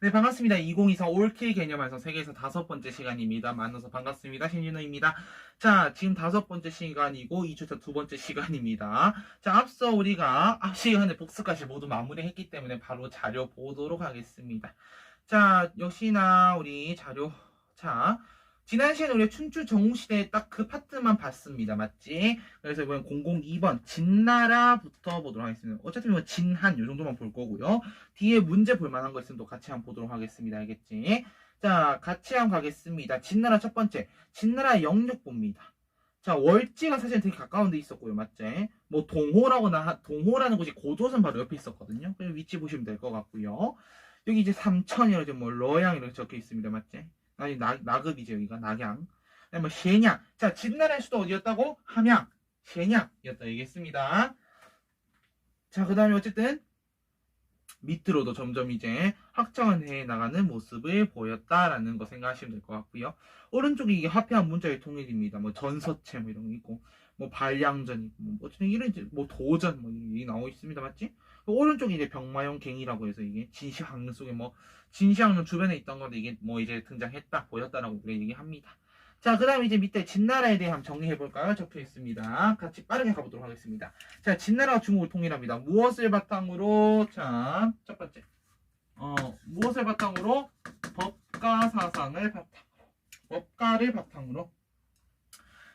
네, 반갑습니다. 2024 올킬 개념에서 세계에서 5번째 시간입니다. 만나서 반갑습니다. 신진우입니다. 자, 지금 5번째 시간이고 2주차 2번째 시간입니다. 자, 앞서 우리가 앞 시간에 복습까지 모두 마무리했기 때문에 바로 자료 보도록 하겠습니다. 자, 역시나 우리 자료. 자, 지난 시간에 우리 춘추 정우시대 딱 그 파트만 봤습니다. 맞지? 그래서 이번엔 002번 진나라부터 보도록 하겠습니다. 어차피 뭐 진한 요 정도만 볼 거고요. 뒤에 문제 볼 만한 거 있으면 또 같이 한번 보도록 하겠습니다. 알겠지? 자, 같이 한번 가겠습니다. 진나라 첫 번째. 진나라 영육 봅니다. 자, 월지가 사실 되게 가까운 데 있었고요. 맞지? 뭐 동호라는 곳이 고조선 바로 옆에 있었거든요. 그래서 위치 보시면 될 것 같고요. 여기 이제 삼천이라고 뭐 러양 이렇게 적혀 있습니다. 맞지? 아니 나급이죠. 여기가 낙양. 뭐 셰냥. 자, 진나라의 수도 어디였다고? 함양. 셰냥이었다 얘기했습니다. 자, 그 다음에 어쨌든 밑으로도 점점 이제 확장해 나가는 모습을 보였다라는 거 생각하시면 될 것 같고요. 오른쪽이 이게 화폐한 문자의 통일입니다. 뭐 전서체 뭐 이런 거 있고, 뭐 발량전 있고, 뭐 어쨌든 이런 뭐 도전 뭐 이게 나오고 있습니다. 맞지? 오른쪽이 이제 병마용 갱이라고 해서 이게 진시황릉 속에 뭐 진시황릉 주변에 있던 건데 이게 뭐 이제 등장했다 보였다라고 우리가 얘기합니다. 자, 그 다음에 이제 밑에 진나라에 대해 한번 정리해볼까요? 적혀 있습니다. 같이 빠르게 가보도록 하겠습니다. 자, 진나라가 중국을 통일합니다. 무엇을 바탕으로? 자, 첫 번째. 무엇을 바탕으로? 법가 사상을 바탕으로. 법가를 바탕으로.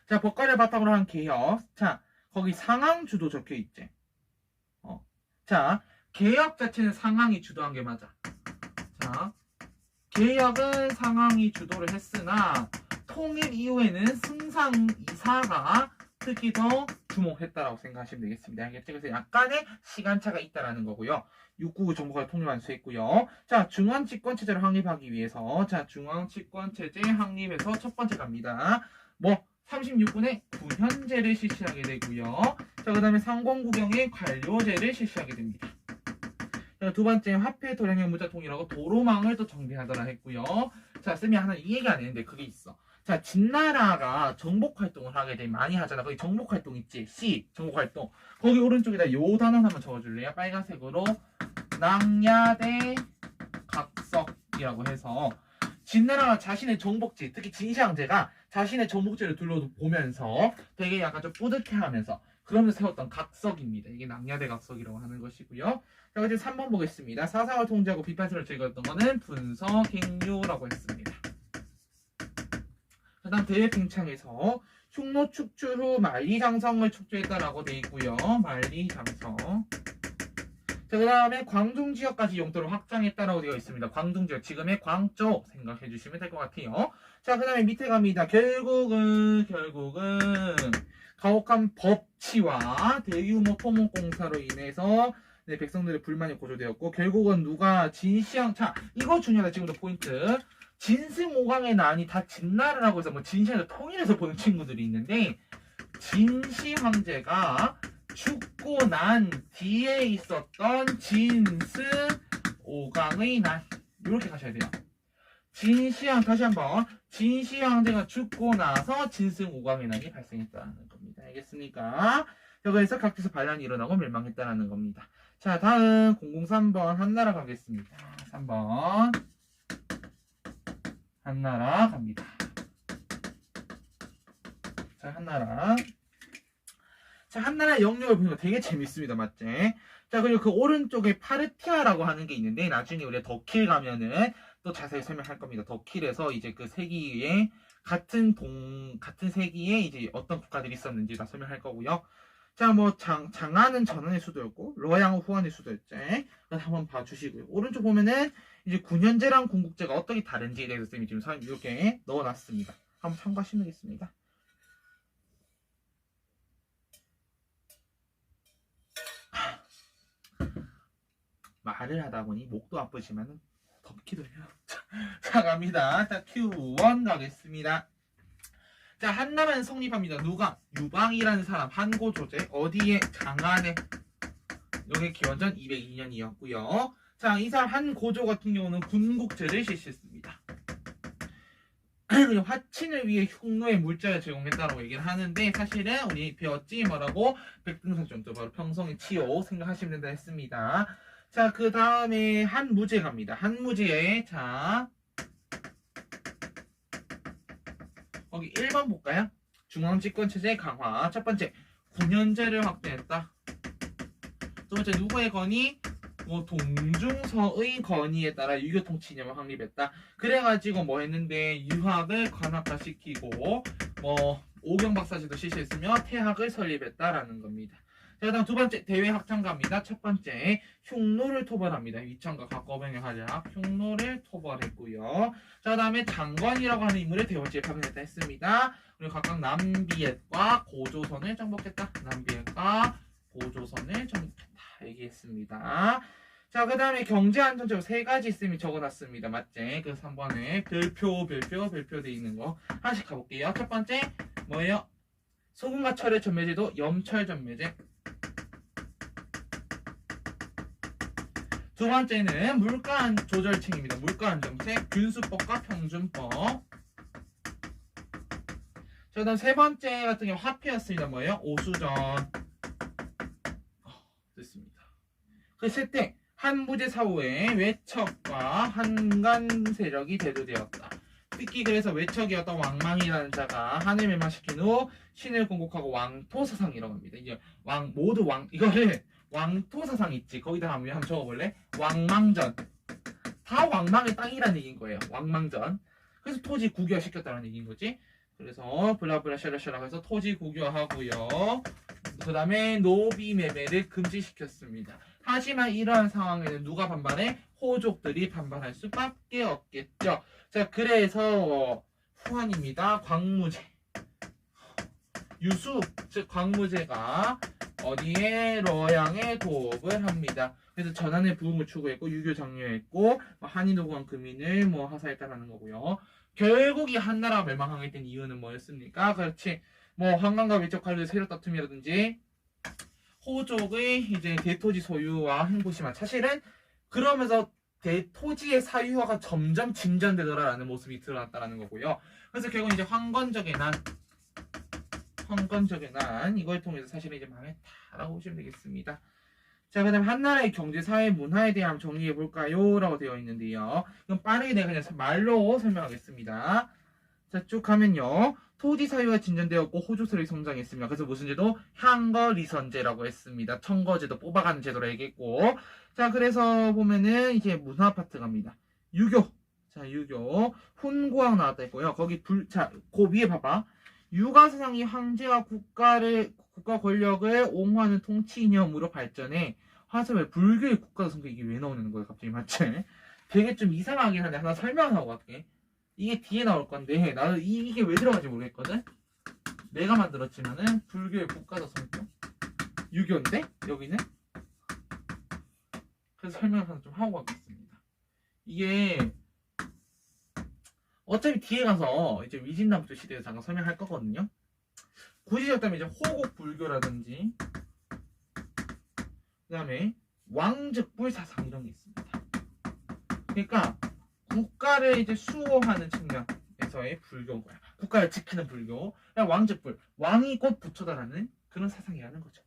자, 법가를 바탕으로 한 개혁. 자, 거기 상항주도 적혀 있지. 자, 개혁 자체는 상항이 주도한 게 맞아. 자, 개혁은 상항이 주도를 했으나 통일 이후에는 승상 이사가 특히 더 주목했다라고 생각하시면 되겠습니다. 알겠죠? 그래서 약간의 시간차가 있다라는 거고요. 699 정부가 통일 완수했고요. 자, 중앙집권체제를 확립하기 위해서 자, 중앙집권체제 확립에서 첫 번째 갑니다. 뭐 36군의 군현제를 실시하게 되고요. 자, 그 다음에 상공구경의 관료제를 실시하게 됩니다. 자, 두 번째 화폐 도량형 무자 통일하고 도로망을 또 정비하더라 했고요. 자, 쌤이 하나 이 얘기 안 했는데 그게 있어. 자, 진나라가 정복 활동을 하게 되면 많이 하잖아. 거기 정복 활동 있지? C 정복 활동. 거기 오른쪽에다 요 단어 한번 적어줄래요? 빨간색으로 낭야대 각석이라고 해서 진나라가 자신의 정복지, 특히 진시황제가 자신의 정복지를 둘러보면서 되게 약간 좀 뿌듯해하면서 그러면서 세웠던 각석입니다. 이게 낭야대 각석이라고 하는 것이고요. 자, 이제 3번 보겠습니다. 사상을 통제하고 비판세를 제거했던 거는 분서갱유라고 했습니다. 그 다음 대외팽창에서 흉노 축출 후 만리장성을 축조했다라고 되어 있고요. 만리장성. 자, 그 다음에 광둥지역까지 용도를 확장했다라고 되어 있습니다. 광둥지역, 지금의 광州생각해 주시면 될 것 같아요. 자, 그 다음에 밑에 갑니다. 결국은 가혹한 법치와 대규모 토목공사로 인해서 네, 백성들의 불만이 고조되었고 결국은 누가 진시황. 자, 이거 중요하다. 지금도 포인트. 진승오강의 난이 다 진나라라고 해서 뭐 진시황을 통일해서 보는 친구들이 있는데 진시황제가 죽고 난 뒤에 있었던 진승오강의 난 이렇게 가셔야 돼요. 진시황 다시 한번 진시황제가 죽고 나서 진승오강의 난이 발생했다는 겁니다. 알겠습니까? 여기에서 각지에서 반란이 일어나고 멸망했다는 겁니다. 자, 다음 003번 한나라 가겠습니다. 3번 한나라 갑니다. 자, 한나라. 자, 한나라 영역을 보니까 되게 재밌습니다. 맞지? 자, 그리고 그 오른쪽에 파르티아라고 하는 게 있는데 나중에 우리가 덕킬 가면은 또 자세히 설명할 겁니다. 덕킬에서 이제 그 세기에 같은 세기에 이제 어떤 국가들이 있었는지 다 설명할 거고요. 자, 뭐 장안은 전원의 수도였고 러양은 후한의 수도였죠. 한번 봐주시고요. 오른쪽 보면은 이제 군현제랑 군국제가 어떻게 다른지에 대해서 쌤이 지금 이렇게 넣어놨습니다. 한번 참고하시면 되겠습니다. 말을 하다 보니 목도 아프지만은 덥기도 해요. 자, 갑니다. 자, Q1 가겠습니다. 자, 한나라는 성립합니다. 누가? 유방이라는 사람, 한고 조제. 어디에? 장안에. 여기 기원전 202년이었고요. 자, 이 사람 한고조 같은 경우는 군국제를 실시했습니다. 화친을 위해 흉노의 물자를 제공했다고 얘기를 하는데 사실은 우리 배웠지 뭐라고 백등석전도 바로 평성의 치욕 생각하시면 된다 했습니다. 자, 그 다음에 한 무제 갑니다. 한 무제에, 자, 거기 1번 볼까요? 중앙집권체제 강화. 첫 번째, 9년제를 확대했다. 두 번째, 누구의 건의? 뭐 동중서의 건의에 따라 유교 통치념을 확립했다. 그래가지고 뭐 했는데 유학을 관학화시키고 뭐 오경박사제도 실시했으며 태학을 설립했다라는 겁니다. 자, 그다음 두 번째 대외 학창가입니다. 첫 번째 흉노를 토벌합니다. 위천과 각거병의 활약 흉노를 토벌했고요. 자, 그다음에 장관이라고 하는 인물을 대원지에 파견했다 했습니다. 그리고 각각 남비엣과 고조선을 정복했다. 남비엣과 고조선을 정복했다 얘기했습니다. 자, 그 다음에 경제안전적 세 가지 있으면 적어놨습니다. 맞지? 그 3번에 별표 돼 있는 거 하나씩 가볼게요. 첫 번째 뭐예요? 소금과 철의 전매제도 염철 전매제. 두 번째는 물가 조절책입니다. 물가 안정책, 균수법과 평준법. 자, 그다음 세 번째 같은 경우 화폐였습니다. 뭐예요? 오수전. 됐습니다. 그랬을 때 한부제 사후에 외척과 한간 세력이 대두되었다. 특히 그래서 외척이었던 왕망이라는 자가 한을 멸망시킨 후 신을 공국하고 왕토 사상이라고 합니다. 이게 모두 이거를 왕토 사상 있지. 거기다 한번 적어볼래? 왕망전. 다 왕망의 땅이라는 얘기인 거예요. 왕망전. 그래서 토지 국유화 시켰다는 얘기인 거지. 그래서 블라블라 샤라샤라 해서 토지 국유화하고요. 그 다음에 노비 매매를 금지시켰습니다. 하지만 이러한 상황에는 누가 반발해? 호족들이 반발할 수밖에 없겠죠. 자, 그래서 후한입니다. 광무제. 유수, 즉 광무제가 어디에 러양에 도읍을 합니다. 그래서 전환의 부흥을 추구했고 유교 장려했고 한인도구한 금인을 하사했다라는 거고요. 결국 이 한나라가 멸망하게 된 이유는 뭐였습니까? 그렇지. 한강과 외적 관련된 세력 다툼이라든지 호족의 이제 대토지 소유와 행보심화. 사실은 그러면서 대토지의 사유화가 점점 진전되더라라는 모습이 드러났다라는 거고요. 그래서 결국 이제 황건적의 난 이걸 통해서 사실은 이제 망했다라고 보시면 되겠습니다. 자, 그 다음에 한나라의 경제, 사회, 문화에 대한 정리해 볼까요? 라고 되어 있는데요. 그럼 빠르게 내가 그냥 말로 설명하겠습니다. 자, 쭉 가면요. 토지 사유가 진전되었고 호주세력이 성장했습니다. 그래서 무슨 제도? 향거리선제라고 했습니다. 청거제도 뽑아가는 제도로 얘기했고. 자, 그래서 보면은 이제 문화 파트 갑니다. 유교. 자, 유교. 훈고학 나왔다 했고요. 거기 자, 그 위에 봐봐. 유가사상이 황제와 국가 권력을 옹호하는 통치 이념으로 발전해. 화성에 불교의 국가도 성격 이게 왜 나오는 거예요? 갑자기 맞지? 되게 좀 이상하긴 한데 하나 설명하고 갈게. 이게 뒤에 나올 건데 나는 이게 왜 들어간지 모르겠거든. 내가 만들었지만은 불교의 국가도 성격 유교인데 여기는 그래서 설명을 하나 좀 하고 가겠습니다. 이게 어차피 뒤에 가서 이제 위진남부 시대에서 잠깐 설명할 거거든요. 굳이 였다면 이제 호국 불교라든지 그 다음에 왕즉불 사상 이런 게 있습니다. 그러니까 국가를 이제 수호하는 측면에서의 불교인 거야. 국가를 지키는 불교. 왕즉불. 왕이 곧 부처다라는 그런 사상이라는 거죠.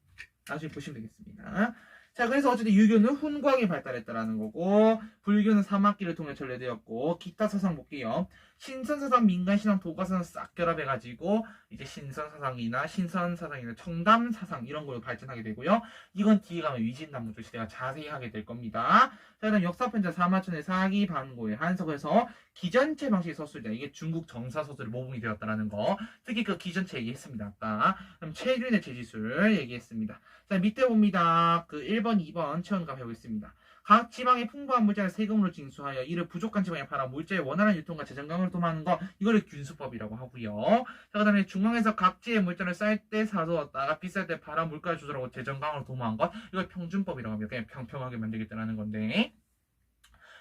나중에 보시면 되겠습니다. 자, 그래서 어쨌든 유교는 훈광이 발달했다라는 거고, 불교는 사막기를 통해 전래되었고, 기타 사상 볼게요. 신선사상, 민간신앙, 도가사상 싹 결합해가지고 이제 신선사상이나 신선사상이나 청담사상 이런 걸로 발전하게 되고요. 이건 뒤에 가면 위진남부조 시대가 자세히 하게 될 겁니다. 자, 그다음 역사편자 사마천의 사기 반고의 한석에서 기전체 방식의 서술이다. 이게 중국 정사 서술의 모범이 되었다라는 거. 특히 그 기전체 얘기했습니다. 아까. 그럼 최균의 제지술 얘기했습니다. 자, 밑에 봅니다. 그 1번, 2번 체험감 해보겠습니다. 각 지방의 풍부한 물자를 세금으로 징수하여 이를 부족한 지방에 팔아 물자의 원활한 유통과 재정강을 도모하는 거, 이거를 균수법이라고 하고요. 자, 그 다음에 중앙에서 각지의 물자를 쌀 때 사두었다가 비쌀 때 팔아 물가를 조절하고 재정강을 도모한 것, 이걸 평준법이라고 합니다. 그냥 평평하게 만들겠다는 건데.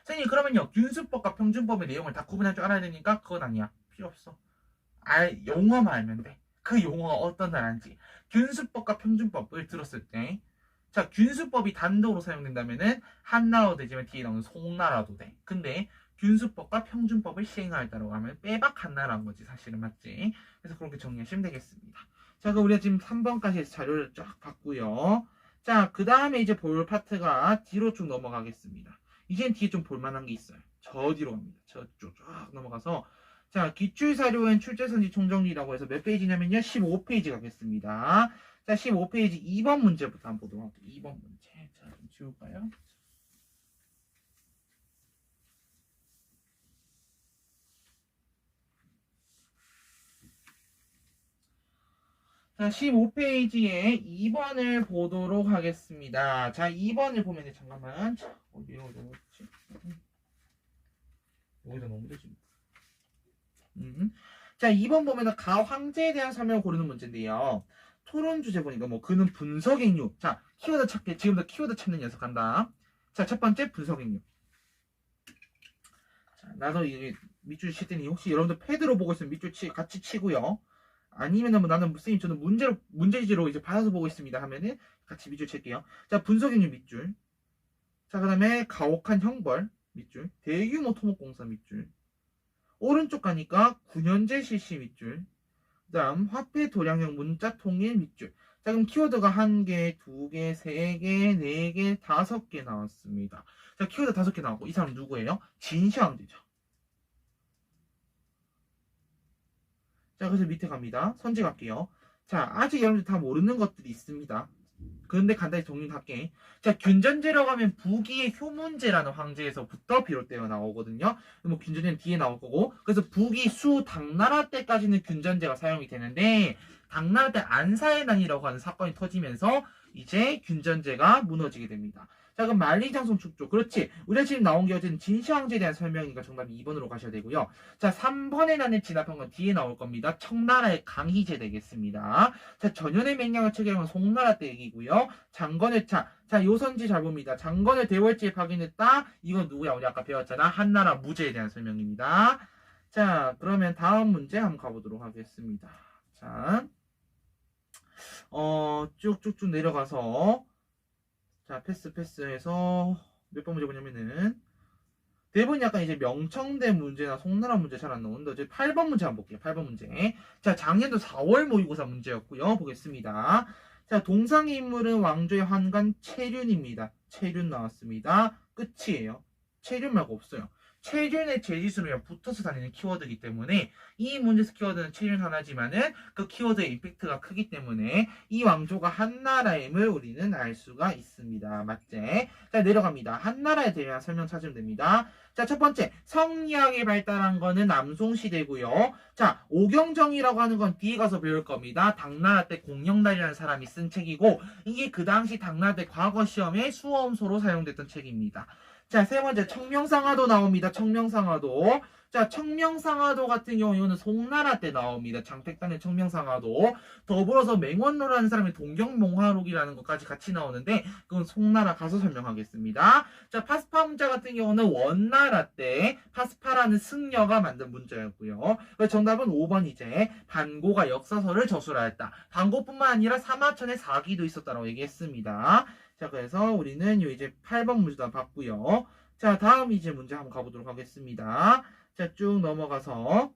선생님, 그러면요, 균수법과 평준법의 내용을 다 구분할 줄 알아야 되니까 그건 아니야. 필요 없어. 용어만 알면 돼. 그 용어가 어떤 단어인지. 균수법과 평준법을 들었을 때, 자, 균수법이 단독으로 사용된다면은 한나라도 되지만 뒤에 나오는 송나라도 돼. 근데 균수법과 평준법을 시행하였다고 하면 빼박 한나라인 거지. 사실은 맞지? 그래서 그렇게 정리하시면 되겠습니다. 자, 그럼 우리가 지금 3번까지 해서 자료를 쫙 봤고요. 자, 자, 그 다음에 이제 볼 파트가 뒤로 쭉 넘어가겠습니다. 이젠 뒤에 좀 볼만한 게 있어요. 저 뒤로 갑니다. 저쪽 쫙 넘어가서 자, 기출사료엔 출제선지 총정리라고 해서 몇 페이지냐면요. 15페이지 가겠습니다. 자, 15페이지 2번 문제부터 한번 보도록 할게요. 2번 문제. 자, 좀 지울까요? 자, 15페이지에 2번을 보도록 하겠습니다. 자, 2번을 보면 잠깐만. 어디로 넣었지? 여기다 넣으면 되지. 자, 2번 보면 가황제에 대한 설명을 고르는 문제인데요. 토론 주제 보니까 뭐 그는 분석행류. 자, 키워드 찾기. 지금부터 키워드 찾는 녀석 간다. 자, 첫 번째 분석행류. 자, 나도 이게 밑줄 칠 때니 혹시 여러분들 패드로 보고 있으면 밑줄 같이 치고요. 아니면은 뭐 나는 선생님 저는 문제지로 이제 받아서 보고 있습니다 하면은 같이 밑줄 칠게요. 자, 분석행류 밑줄. 자, 그다음에 가혹한 형벌 밑줄. 대규모 토목공사 밑줄. 오른쪽 가니까 9년제 실시 밑줄. 그 다음 화폐 도량형 문자 통일 밑줄. 자, 그럼 키워드가 1개, 2개, 3개, 4개, 5개 나왔습니다. 자, 키워드 5개 나왔고 이 사람 누구예요? 진시황제죠. 자, 그래서 밑에 갑니다. 선지 갈게요. 자, 아직 여러분들 다 모르는 것들이 있습니다. 그런데 간단히 정리할게. 자, 균전제라고 하면 북위의 효문제라는 황제에서부터 비롯되어 나오거든요. 뭐 균전제는 뒤에 나올 거고. 그래서 북위 수 당나라 때까지는 균전제가 사용이 되는데 당나라 때 안사해난이라고 하는 사건이 터지면서 이제 균전제가 무너지게 됩니다. 자, 그럼 만리장성 축조. 그렇지. 우리가 지금 나온 게 어쨌든 진시황제에 대한 설명이니까 정답이 2번으로 가셔야 되고요. 자, 3번에 나는 진압한 건 뒤에 나올 겁니다. 청나라의 강희제 되겠습니다. 자, 전현의 맹량을 체결한 건 송나라 때 얘기고요. 장건의 차. 자, 요선지 잘 봅니다. 장건을 대월지에 파견했다. 이건 누구야? 우리 아까 배웠잖아. 한나라 무제에 대한 설명입니다. 자, 그러면 다음 문제 한번 가보도록 하겠습니다. 자, 쭉쭉쭉 내려가서 자, 패스해서 몇 번 문제 보냐면은 대부분 약간 이제 명청대 문제나 송나라 문제 잘 안 나오는데 이제 8번 문제 한번 볼게요. 8번 문제. 자, 작년도 4월 모의고사 문제였고요. 보겠습니다. 자, 동상의 인물은 왕조의 환관 채륜입니다. 채륜 나왔습니다. 끝이에요. 채륜 말고 없어요. 체륜의 제지수로 붙어서 다니는 키워드이기 때문에 이 문제에서 키워드는 체륜 하나지만은 그 키워드의 임팩트가 크기 때문에 이 왕조가 한나라임을 우리는 알 수가 있습니다. 맞지? 자, 내려갑니다. 한나라에 대한 설명 찾으면 됩니다. 자, 첫 번째 성리학이 발달한 거는 남송시대고요. 자, 오경정이라고 하는 건 뒤에 가서 배울 겁니다. 당나라 때 공영달이라는 사람이 쓴 책이고 이게 그 당시 당나라 때 과거 시험에 수험소로 사용됐던 책입니다. 자, 세 번째 청명상하도 나옵니다. 청명상하도. 자, 청명상하도 같은 경우 이거는 송나라 때 나옵니다. 장택단의 청명상하도. 더불어서 맹원로라는 사람의 동경몽화록이라는 것까지 같이 나오는데 그건 송나라 가서 설명하겠습니다. 자, 파스파 문자 같은 경우는 원나라 때 파스파라는 승려가 만든 문자였고요. 정답은 5번 이제 반고가 역사서를 저술하였다. 반고뿐만 아니라 사마천의 사기도 있었다고 얘기했습니다. 자, 그래서 우리는 이제 8번 문제 다 봤고요. 자, 다음 이제 문제 한번 가보도록 하겠습니다. 자, 쭉 넘어가서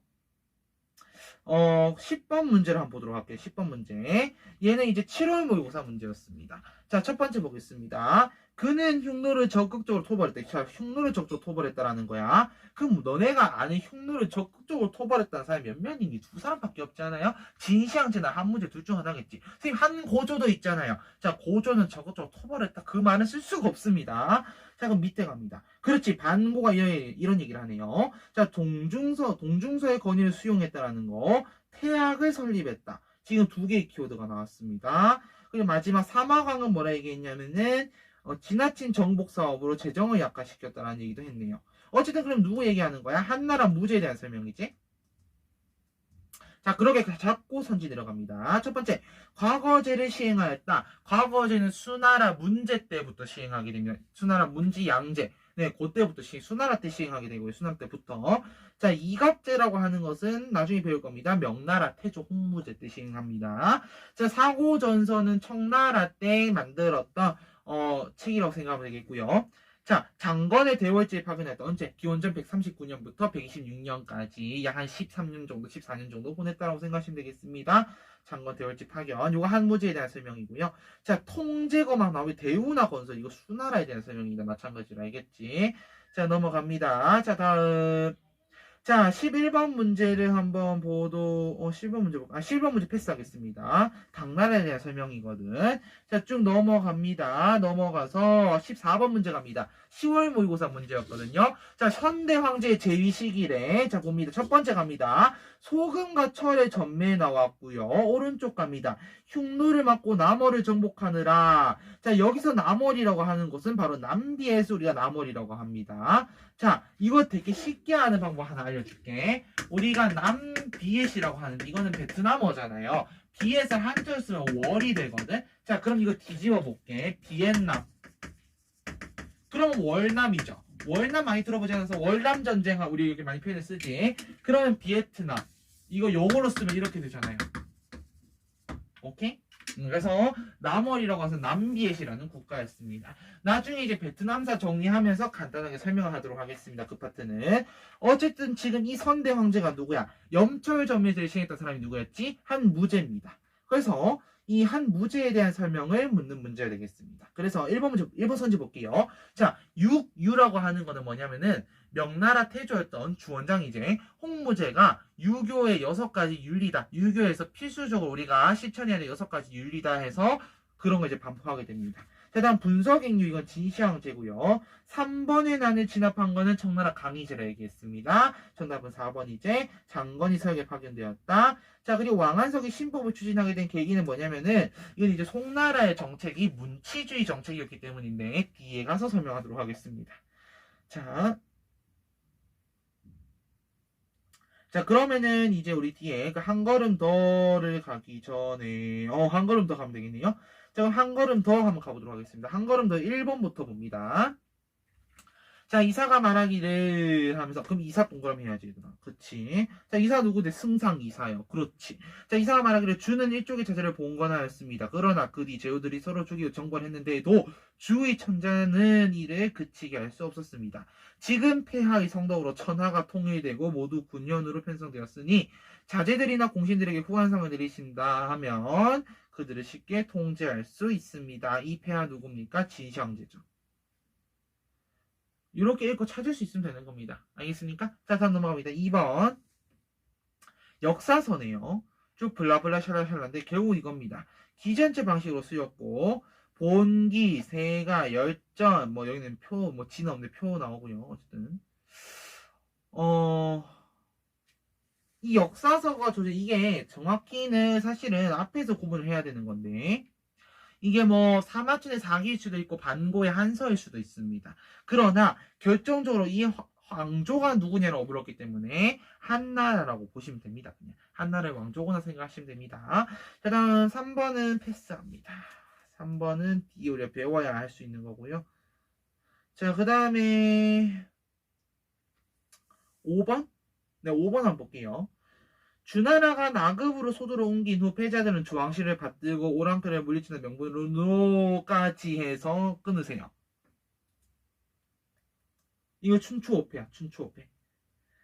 10번 문제를 한번 보도록 할게요. 10번 문제. 얘는 이제 7월 모의고사 문제였습니다. 자, 첫 번째 보겠습니다. 그는 흉노를 적극적으로 토벌했다. 자, 흉노를 적극적으로 토벌했다라는 거야. 그럼 너네가 아는 흉노를 적극적으로 토벌했다는 사람이 몇 명이니? 두 사람밖에 없잖아요. 진시황제나 한문제 둘 중 하나겠지. 선생님, 한고조도 있잖아요. 자, 고조는 적극적으로 토벌했다. 그 말은 쓸 수가 없습니다. 자, 그럼 밑에 갑니다. 그렇지. 반고가 이런 얘기를 하네요. 자, 동중서의 권위를 수용했다라는 거. 태학을 설립했다. 지금 두 개의 키워드가 나왔습니다. 그리고 마지막 사마광은 뭐라 얘기했냐면은 지나친 정복 사업으로 재정을 약화시켰다라는 얘기도 했네요. 어쨌든 그럼 누구 얘기하는 거야? 한나라 무제에 대한 설명이지? 자, 그러게 잡고 선지 내려갑니다. 첫 번째, 과거제를 시행하였다. 과거제는 수나라 문제 때부터 시행하게 됩니다. 수나라 문지 양제. 네, 그때부터 수나라 때 시행하게 되고요. 수나라 때부터. 자, 이갑제라고 하는 것은 나중에 배울 겁니다. 명나라 태조 홍무제 때 시행합니다. 자, 사고전서는 청나라 때 만들었던 책이라고 생각하면 되겠고요. 자, 장건의 대월제에 파견했다. 언제? 기원전 139년부터 126년까지 약 한 13년 정도, 14년 정도 보냈다라고 생각하시면 되겠습니다. 장건 대월제 파견. 요거 한무제에 대한 설명이고요. 자, 통제거막 나오면 대우나 건설. 이거 수나라에 대한 설명입니다. 마찬가지로 알겠지? 자, 넘어갑니다. 자, 다음. 자, 11번 문제를 한번 보도, 11번 문제 볼까? 11번 문제 패스하겠습니다. 당나라에 대한 설명이거든. 자, 쭉 넘어갑니다. 넘어가서 14번 문제 갑니다. 10월 모의고사 문제였거든요. 자, 현대 황제의 재위 시기래. 자, 봅니다. 첫 번째 갑니다. 소금과 철의 전매에 나왔고요. 오른쪽 갑니다. 흉노를 막고 남월을 정복하느라. 자, 여기서 남월이라고 하는 것은 바로 남비에서 우리가 남월이라고 합니다. 자, 이거 되게 쉽게 하는 방법 하나 알려줄게. 우리가 남비엣이라고 하는데 이거는 베트남어잖아요. 비엣을 한자로 쓰면 월이 되거든. 자, 그럼 이거 뒤집어 볼게. 비엔남. 그러면 월남이죠. 월남 많이 들어보지 않아서 월남 전쟁 우리 이렇게 많이 표현을 쓰지. 그러면 비에트남. 이거 영어로 쓰면 이렇게 되잖아요. 오케이? 그래서 남월이라고 해서 남비엣이라는 국가였습니다. 나중에 이제 베트남사 정리하면서 간단하게 설명을 하도록 하겠습니다. 그 파트는. 어쨌든 지금 이 선대 황제가 누구야? 염철점에서 시행했던 사람이 누구였지? 한무제입니다. 그래서 이 한무제에 대한 설명을 묻는 문제가 되겠습니다. 그래서 1번 선지 볼게요. 자, 유라고 하는 거는 뭐냐면은 명나라 태조였던 주원장이제 홍무제가 유교의 6가지 윤리다. 유교에서 필수적으로 우리가 실천해야 될 6가지 윤리다 해서 그런 걸 이제 반포하게 됩니다. 자, 다음 분석행유 이건 진시황제고요. 3번의 난을 진압한 거는 청나라 강희제라 얘기했습니다. 정답은 4번이제 장건이 서역에 파견되었다. 자, 그리고 왕한석이 신법을 추진하게 된 계기는 뭐냐면은 이건 이제 송나라의 정책이 문치주의 정책이었기 때문인데 뒤에 가서 설명하도록 하겠습니다. 자, 그러면은 이제 우리 뒤에 한 걸음 더를 가기 전에 한 걸음 더 가면 되겠네요. 자, 그럼 한 걸음 더 한번 가보도록 하겠습니다. 한 걸음 더 1번부터 봅니다. 자, 이사가 말하기를 하면서 그럼 이사 동그라미 해야지 얘들아. 그치? 자, 이사 누구대? 승상 이사요. 그렇지. 자, 이사가 말하기를 주는 일족의 자제를 봉건하였습니다. 그러나 그 뒤 제후들이 서로 죽이고 정벌했는데도 주의 천자는 이를 그치게 할 수 없었습니다. 지금 폐하의 성덕으로 천하가 통일되고 모두 군년으로 편성되었으니 자제들이나 공신들에게 후한상을 내리신다 하면 그들을 쉽게 통제할 수 있습니다. 이 폐하 누굽니까? 진시황제죠. 이렇게 읽고 찾을 수 있으면 되는 겁니다. 알겠습니까? 자, 다음 넘어갑니다. 2번. 역사서네요. 쭉 블라블라 샬라샬라인데 결국 이겁니다. 기전체 방식으로 쓰였고 본기, 세가, 열전, 뭐 여기는 표, 뭐 지는 없는데 표 나오고요. 어쨌든 이 역사서가 이게 정확히는 사실은 앞에서 구분을 해야 되는 건데 이게 뭐 사마천의 사기일 수도 있고 반고의 한서일 수도 있습니다. 그러나 결정적으로 이 왕조가 누구냐를 물었기 때문에 한나라라고 보시면 됩니다. 그냥 한나라의 왕조구나 생각하시면 됩니다. 자, 다음 3번은 패스합니다. 3번은 우리가 배워야 할 수 있는 거고요. 자, 그 다음에 5번? 네, 5번 한번 볼게요. 주나라가 나급으로 소도로 옮긴 후 패자들은 주왕실을 받들고 오랑캐를 물리치는 명분으로까지 해서 끊으세요. 이거 춘추 5패야. 춘추 5패.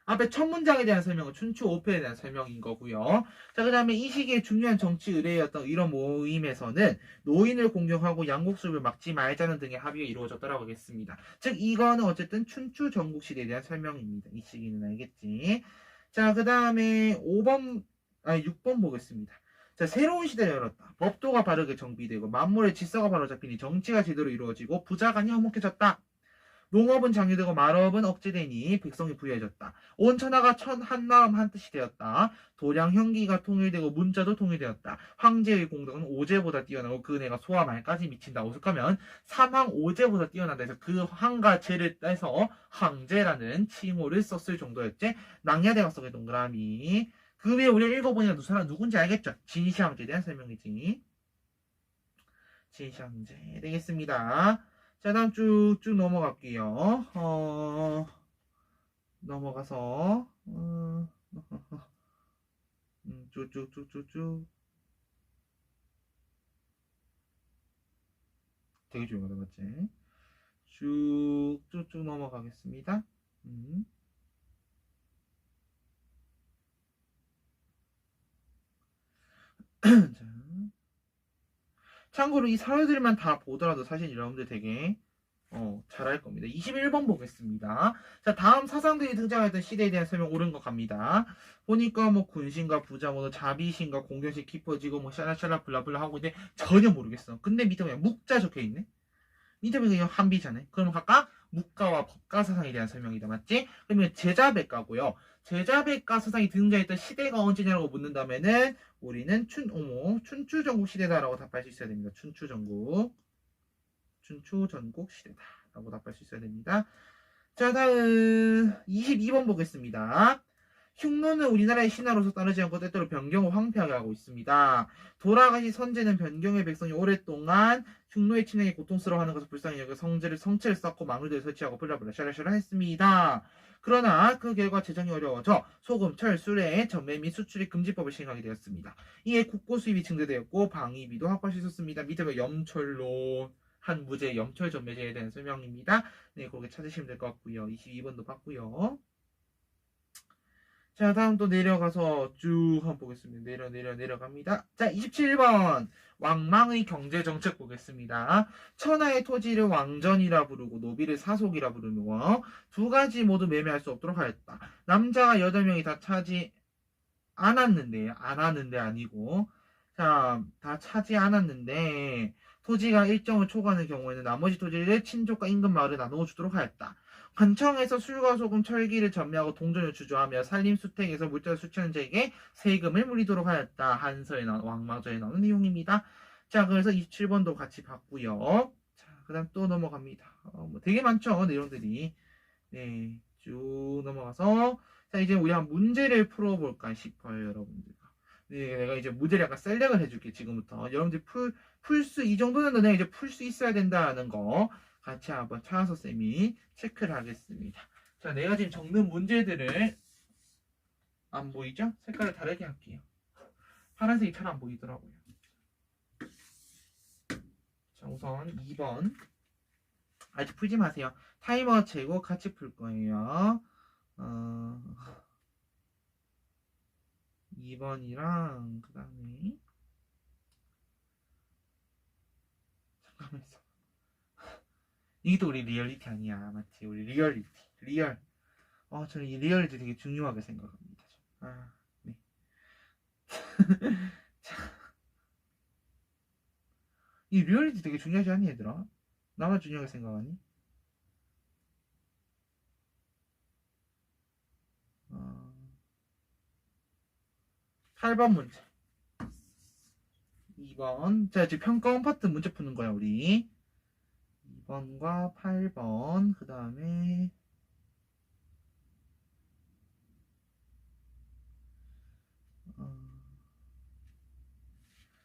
앞에 첫 문장에 대한 설명은 춘추 5패에 대한 설명인 거고요. 자, 그 다음에 이 시기에 중요한 정치 의례였던 이런 모임에서는 노인을 공격하고 양국수를 막지 말자는 등의 합의가 이루어졌다고 하겠습니다. 즉 이거는 어쨌든 춘추 전국시대에 대한 설명입니다. 이 시기는 알겠지? 자, 그 다음에 6번 보겠습니다. 자, 새로운 시대를 열었다. 법도가 바르게 정비되고 만물의 질서가 바로 잡히니 정치가 제대로 이루어지고 부자간이 화목해졌다. 농업은 장려되고 말업은 억제되니 백성이 부유해졌다. 온 천하가 한마음 한뜻이 되었다. 도량 형기가 통일되고 문자도 통일되었다. 황제의 공덕은 오제보다 뛰어나고 그 은혜가 소와 말까지 미친다. 오죽하면 삼황 오제보다 뛰어난다 해서 그 황과 제를 떼서 황제라는 칭호를 썼을 정도였지. 낭야대가 속의 동그라미. 그 위에 우리가 읽어보니까 누군지 알겠죠? 진시황제에 대한 설명이지. 진시황제 되겠습니다. 자, 다음 쭉쭉 넘어갈게요. 넘어가서, 쭉쭉쭉쭉쭉. 되게 조용하다, 맞지? 쭉쭉쭉 넘어가겠습니다. 자, 참고로 이 사료들만 다 보더라도 사실 여러분들 되게 잘할 겁니다. 21번 보겠습니다. 자, 다음 사상들이 등장했던 시대에 대한 설명 옳은 거 갑니다. 보니까 뭐 군신과 부자, 뭐 자비신과 공견신 깊어지고 뭐 샤라샤라 블라블라 하고 있는데 전혀 모르겠어. 근데 밑에 그냥 묵자 적혀있네. 밑에 그냥 한비잖아요. 그러면 각각 묵가와 법가 사상에 대한 설명이다. 맞지? 그러면 제자백가고요. 제자백가 사상이 등장했던 시대가 언제냐라고 묻는다면은 우리는 춘추전국 시대다라고 답할 수 있어야 됩니다. 춘추전국 시대다라고 답할 수 있어야 됩니다. 자, 다음 22번 보겠습니다. 흉노는 우리나라의 신하로서 따르지 않고 때때로 변경을 황폐하게 하고 있습니다. 돌아가신 선제는 변경의 백성이 오랫동안 흉노의 침략에 고통스러워하는 것을 불쌍히 여겨 성체를 쌓고 마물들을 설치하고 블라블라 샤라샤라 했습니다. 그러나 그 결과 재정이 어려워져 소금, 철, 수레, 전매 및 수출입 금지법을 시행하게 되었습니다. 이에 국고 수입이 증대되었고 방위비도 확보할 수 있었습니다. 밑에 염철로 한 무제 염철 전매제에 대한 설명입니다. 네, 그렇게 찾으시면 될 것 같고요. 22번도 봤고요. 자, 다음 또 내려가서 쭉 한번 보겠습니다. 내려갑니다. 자, 27번. 왕망의 경제정책 보겠습니다. 천하의 토지를 왕전이라 부르고 노비를 사속이라 부르며 두 가지 모두 매매할 수 없도록 하였다. 남자가 8명이 다 차지 않았는데, 아니고. 자, 다 차지 않았는데, 토지가 일정을 초과하는 경우에는 나머지 토지를 친족과 인근 마을에 나누어 주도록 하였다. 관청에서 술과 소금, 철기를 전매하고 동전을 주조하며 산림수택에서 물자를 수취하는 자에게 세금을 물리도록 하였다. 한서에 나온 왕마저에 나오는 내용입니다. 자, 그래서 27번도 같이 봤고요. 자, 그 다음 또 넘어갑니다. 뭐 되게 많죠, 내용들이. 네, 쭉 넘어가서 자, 이제 우리 한 문제를 풀어볼까 싶어요, 여러분들. 네, 내가 이제 문제를 약간 셀렉을 해줄게, 지금부터. 여러분들 이 정도는 내가 이제 풀 수 있어야 된다는 거 같이 한번 차하서 쌤이 체크를 하겠습니다. 자, 내가 지금 적는 문제들을 안 보이죠? 색깔을 다르게 할게요. 파란색이 잘 안 보이더라고요. 자, 우선 2번. 아직 풀지 마세요. 타이머 재고 같이 풀 거예요. 2번이랑 그 다음에 잠깐만 있어. 이게 또 우리 리얼리티 아니야, 맞지? 우리 리얼. 저는 이 리얼리티 되게 중요하게 생각합니다. 네. 자, 이 리얼리티 되게 중요하지 않니, 얘들아? 나만 중요하게 생각하니? 8번 문제. 2번. 자, 지금 평가원 파트 문제 푸는 거야, 우리. 2번과 8번. 그 다음에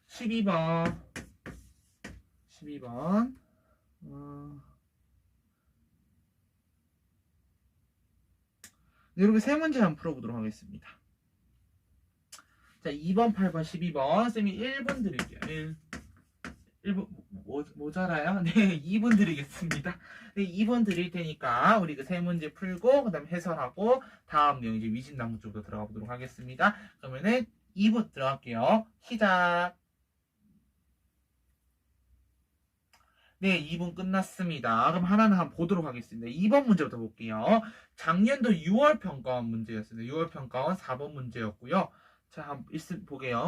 12번. 이렇게 세 문제 한번 풀어보도록 하겠습니다. 자, 2번, 8번, 12번. 쌤이 1분 드릴게요. 1분, 모자라요? 네, 2분 드리겠습니다. 네, 2분 드릴 테니까, 우리 그 세 문제 풀고, 그 다음에 해설하고, 다음 내용 이제 위진나무 쪽으로 들어가 보도록 하겠습니다. 그러면은 2분 들어갈게요. 시작. 네, 2분 끝났습니다. 그럼 하나는 한번 보도록 하겠습니다. 2번 문제부터 볼게요. 작년도 6월 평가원 문제였습니다. 6월 평가원 4번 문제였고요. 자, 한번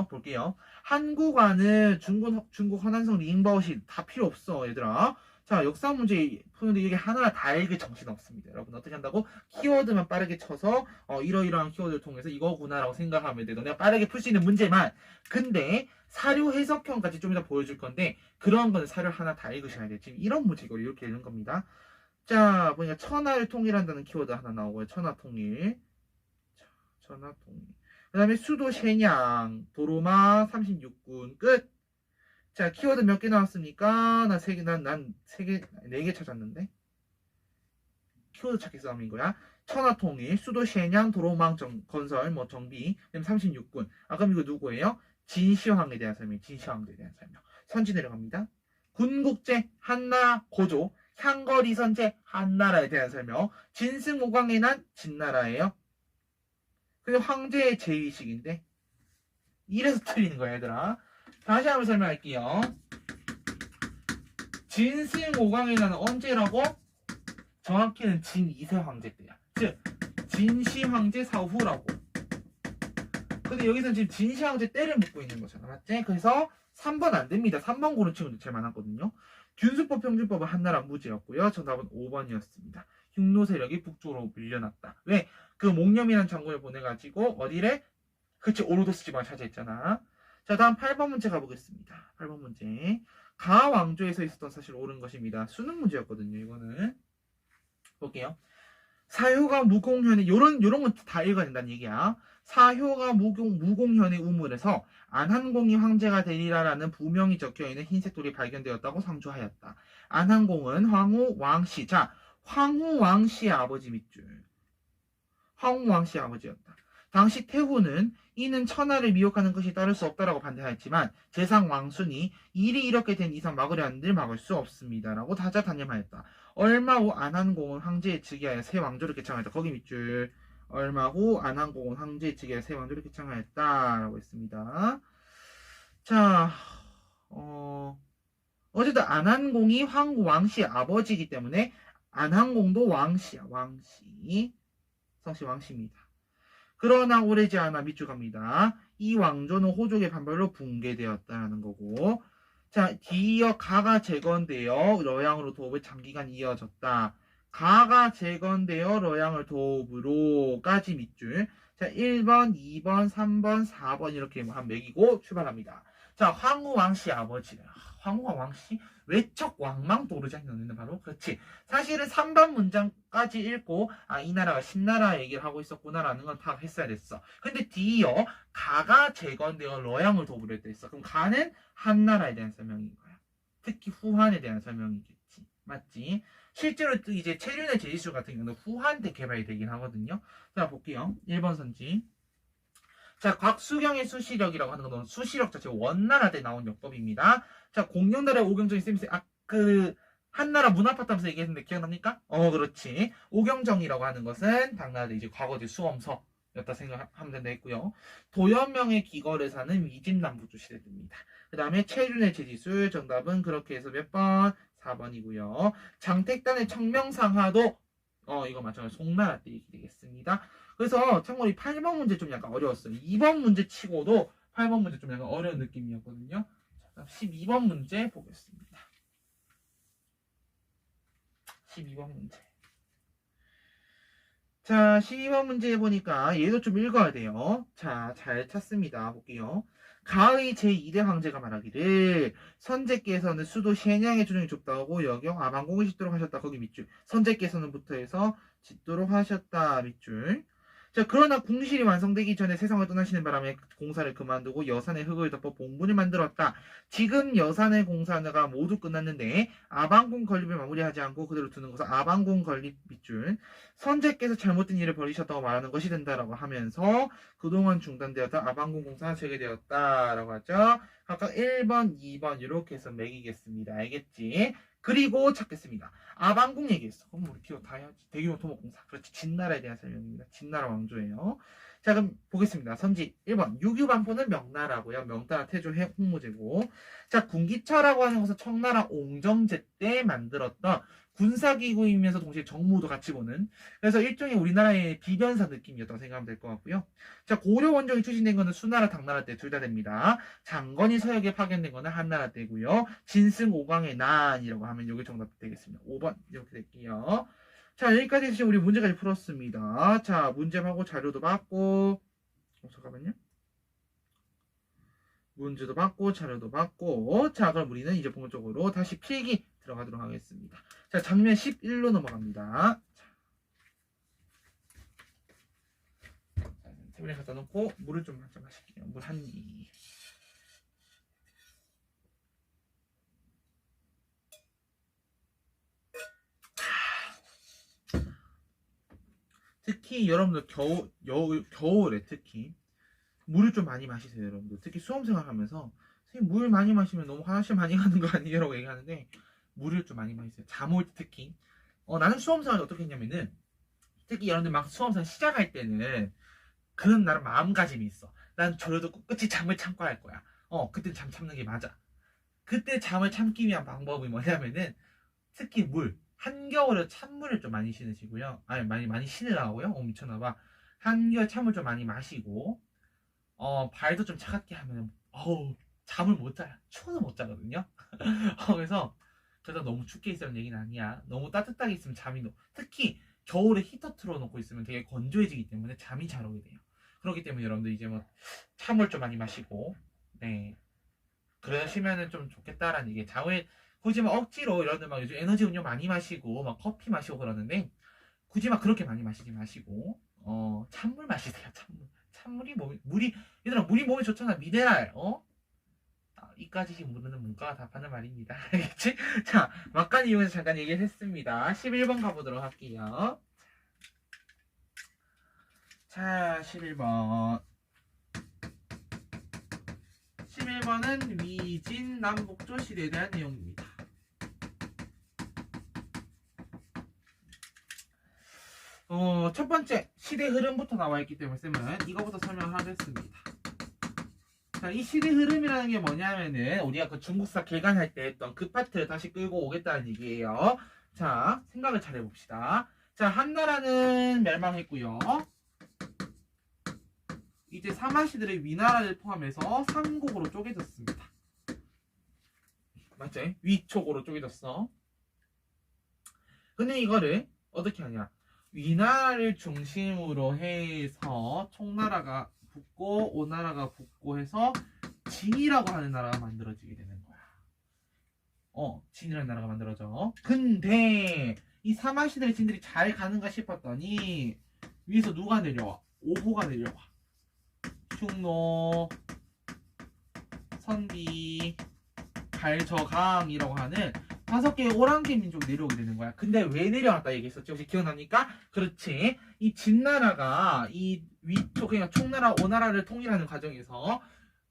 볼게요. 한국어는 중국 허난성 링바오시 다 필요 없어, 얘들아. 자, 역사 문제 푸는데 이게 하나 다 읽을 정신 없습니다. 여러분 어떻게 한다고? 키워드만 빠르게 쳐서 이러이러한 키워드를 통해서 이거구나라고 생각하면 돼. 너네가 빠르게 풀 수 있는 문제만. 근데 사료 해석형까지 좀 이따 보여줄 건데 그런 거는 사료 하나 다 읽으셔야 돼. 지금 이런 문제 이걸 이렇게 읽는 겁니다. 자, 보니까 천하를 통일한다는 키워드 하나 나오고요. 천하 통일. 그 다음에 수도 셰냥, 도로마 36군 끝. 자, 키워드 몇 개 나왔습니까? 난 4개 찾았는데. 키워드 찾기 싸움인 거야. 천하통일, 수도 셰냥, 도로망 건설, 뭐 정비, 그다음 36군. 그럼 이거 누구예요? 진시황에 대한 설명. 선지 내려갑니다. 군국제, 한나, 고조, 향거리 선제 한나라에 대한 설명. 진승오광의 난 진나라예요. 근데 황제의 제위식인데 이래서 틀리는 거야 얘들아. 다시 한번 설명할게요. 진승오광의 난은 언제라고? 정확히는 진2세 황제 때야. 즉 진시 황제 사후라고. 근데 여기서는 지금 진시 황제 때를 묻고 있는 거잖아. 맞지? 그래서 3번 안 됩니다. 3번 고른 친구들 제일 많았거든요. 균수법 평준법은 한나라 무죄였고요. 정답은 5번이었습니다. 흉노 세력이 북쪽으로 밀려났다. 왜? 그 목념이라는 장군을 보내가지고 어디래? 그치, 오로도스 지방을 차지했잖아. 자, 다음 8번 문제 가보겠습니다. 8번 문제. 가왕조에서 있었던 사실 옳은 것입니다. 수능 문제였거든요. 이거는 볼게요. 사효가 무공현의 요런 건 다 읽어야 된다는 얘기야. 사효가 무공현의 우물에서 안한공이 황제가 되리라라는 부명이 적혀있는 흰색 돌이 발견되었다고 상주하였다. 안한공은 황후 왕씨. 자, 황후 왕씨의 아버지 밑줄. 황후 왕씨의 아버지였다. 당시 태후는 이는 천하를 미혹하는 것이 따를 수 없다라고 반대하였지만 재상 왕순이 일이 이렇게 된 이상 막으려 한들 막을 수 없습니다라고 다자다념하였다. 얼마 후 안한공은 황제에 즉위하여 새 왕조를 개창하였다. 거기 밑줄. 얼마 후 안한공은 황제에 즉위하여 새 왕조를 개창하였다라고 했습니다. 자, 어쨌든 안한공이 황후 왕씨의 아버지이기 때문에 안한공도 왕씨야. 왕씨. 성씨 왕씨입니다. 그러나 오래지 않아 밑줄 갑니다. 이 왕조는 호족의 반발로 붕괴되었다는 거고. 자, 뒤이어 가가 재건되어 러양으로 도읍을 장기간 이어졌다. 가가 재건되어 러양을 도읍으로까지 밑줄. 자, 1번, 2번, 3번, 4번 이렇게 한 매기고 출발합니다. 자, 황후 왕씨 아버지. 황후와 왕씨? 외척 왕망 도르장면은 바로 그렇지. 사실은 3번 문장까지 읽고 이 나라가 신나라 얘기를 하고 있었구나라는 건 파악했어야 됐어. 근데 뒤이어 가가 재건되어 러양을 도읍으로 했다 했어. 그럼 가는 한나라에 대한 설명인 거야. 특히 후한에 대한 설명이겠지. 맞지? 실제로 이제 체륜의 제지수 같은 경우는 후한 때 개발이 되긴 하거든요. 자, 볼게요. 1번 선지. 자, 곽수경의 수시력이라고 하는 건 수시력 자체 원나라 때 나온 역법입니다. 자, 공룡달의 오경정이 쌤쌤 한나라 문화파트하면서 얘기했는데 기억납니까? 그렇지. 오경정이라고 하는 것은 당나라 이제 과거의 수엄서였다 생각하면 된다 했고요. 도연명의 기거를 사는 위진남부조 시대입니다. 그 다음에 체륜의 제지술 정답은 그렇게 해서 몇 번? 4번이고요. 장택단의 청명상하도 이거 마찬가지로 송나라 때 얘기 되겠습니다. 그래서 참고로 이 8번 문제 좀 약간 어려웠어요. 2번 문제 치고도 8번 문제 좀 약간 어려운 느낌이었거든요. 자, 12번 문제 보겠습니다. 12번 문제. 자, 12번 문제 보니까 얘도 좀 읽어야 돼요. 자, 잘 찾습니다. 볼게요. 가의 제2대 황제가 말하기를 선제께서는 수도 시행량의 조정이 좁다고 여경 아방공을 짓도록 하셨다. 거기 밑줄. 선제께서는 부터 해서 짓도록 하셨다. 밑줄. 자, 그러나 궁실이 완성되기 전에 세상을 떠나시는 바람에 공사를 그만두고 여산의 흙을 덮어 봉분을 만들었다. 지금 여산의 공사가 모두 끝났는데 아방궁 건립을 마무리하지 않고 그대로 두는 것은 아방궁 건립 밑줄. 선제께서 잘못된 일을 벌이셨다고 말하는 것이 된다라고 하면서 그동안 중단되었던 아방궁 공사가 재개되었다라고 하죠. 각각 1번, 2번 이렇게 해서 매기겠습니다. 알겠지? 그리고 찾겠습니다. 아방궁 얘기했어. 그럼 우리 기억 다 해야지. 대규모 토목공사. 그렇지. 진나라에 대한 설명입니다. 진나라 왕조예요. 자, 그럼 보겠습니다. 선지 1번. 유규반포는 명나라고요. 명나라 태조 홍무제고. 자, 군기처라고 하는 것은 청나라 옹정제 때 만들었던 군사기구이면서 동시에 정무도 같이 보는. 그래서 일종의 우리나라의 비변사 느낌이었다고 생각하면 될 것 같고요. 자, 고려 원정이 추진된 거는 수나라, 당나라 때 둘 다 됩니다. 장건이 서역에 파견된 거는 한나라 때고요. 진승 오광의 난이라고 하면 여기 정답 되겠습니다. 5번 이렇게 될게요. 자, 여기까지 해서 우리 문제까지 풀었습니다. 자, 문제 하고 자료도 받고 잠깐만요. 문제도 받고 자료도 받고. 자, 그럼 우리는 이제 본격적으로 다시 필기 들어가도록 하겠습니다. 자, 장면 11로 넘어갑니다. 자, 테이블에 갖다 놓고 물을 좀 한잔 마실게요. 물 한 입. 특히 여러분들 겨울에 특히 물을 좀 많이 마시세요. 여러분들 특히 수험생활 하면서 선생님 물 많이 마시면 너무 화장실 많이 가는 거 아니에요? 라고 얘기하는데 물을 좀 많이 마셨어요. 잠 올 때 특히. 나는 수험생활 어떻게 했냐면은 특히 여러분들 막 수험생 시작할 때는 그런 나름 마음가짐이 있어. 난 저래도 끝까지 잠을 참고 할 거야. 그때 잠 참는 게 맞아. 그때 잠을 참기 위한 방법이 뭐냐면은 특히 물. 한겨울에 찬물을 좀 많이 신으시고요. 아니 많이 신으라고요? 미쳤나봐. 한겨울 찬물 좀 많이 마시고 발도 좀 차갑게 하면 잠을 못 자요. 추워서 못 자거든요. 그래서 너무 춥게 있으면 얘기는 아니야. 너무 따뜻하게 있으면 특히 겨울에 히터 틀어놓고 있으면 되게 건조해지기 때문에 잠이 잘 오게 돼요. 그렇기 때문에 여러분들 이제 뭐 찬물 좀 많이 마시고 네 그러시면은 좀 좋겠다라는 얘기. 잠을 굳이 막 억지로 여러분들 막 요즘 에너지 음료 많이 마시고 막 커피 마시고 그러는데 굳이 막 그렇게 많이 마시지 마시고 찬물 마시세요. 찬물이 물이 얘들아 물이 몸에 좋잖아. 미네랄 이까지 모르는 문과가 답하는 말입니다. 알겠지? 자, 막간 이용해서 잠깐 얘기를 했습니다. 11번 가보도록 할게요. 자, 11번. 11번은 위진 남북조 시대에 대한 내용입니다. 첫 번째 시대 흐름부터 나와 있기 때문에 쌤은 이거부터 설명을 하겠습니다. 자, 이 시대 흐름이라는 게 뭐냐면은 우리가 그 중국사 개간할 때 했던 그 파트를 다시 끌고 오겠다는 얘기예요. 자, 생각을 잘 해봅시다. 자, 한나라는 멸망했고요. 이제 사마시들의 위나라를 포함해서 삼국으로 쪼개졌습니다. 맞지? 위촉으로 쪼개졌어. 근데 이거를 어떻게 하냐? 위나라를 중심으로 해서 총나라가 붙고 오나라가 붙고 해서 진이라고 하는 나라가 만들어지게 되는 거야. 진이라는 나라가 만들어져. 근데 이 사마시들의 진들이 잘 가는가 싶었더니 위에서 누가 내려와? 오호가 내려와. 흉노, 선비, 갈저강이라고 하는 5개의 오랑캐 민족이 내려오게 되는 거야. 근데 왜 내려왔다 얘기했었지? 혹시 기억납니까? 그렇지. 이 진나라가 이 위쪽, 그러니까 총나라, 오나라를 통일하는 과정에서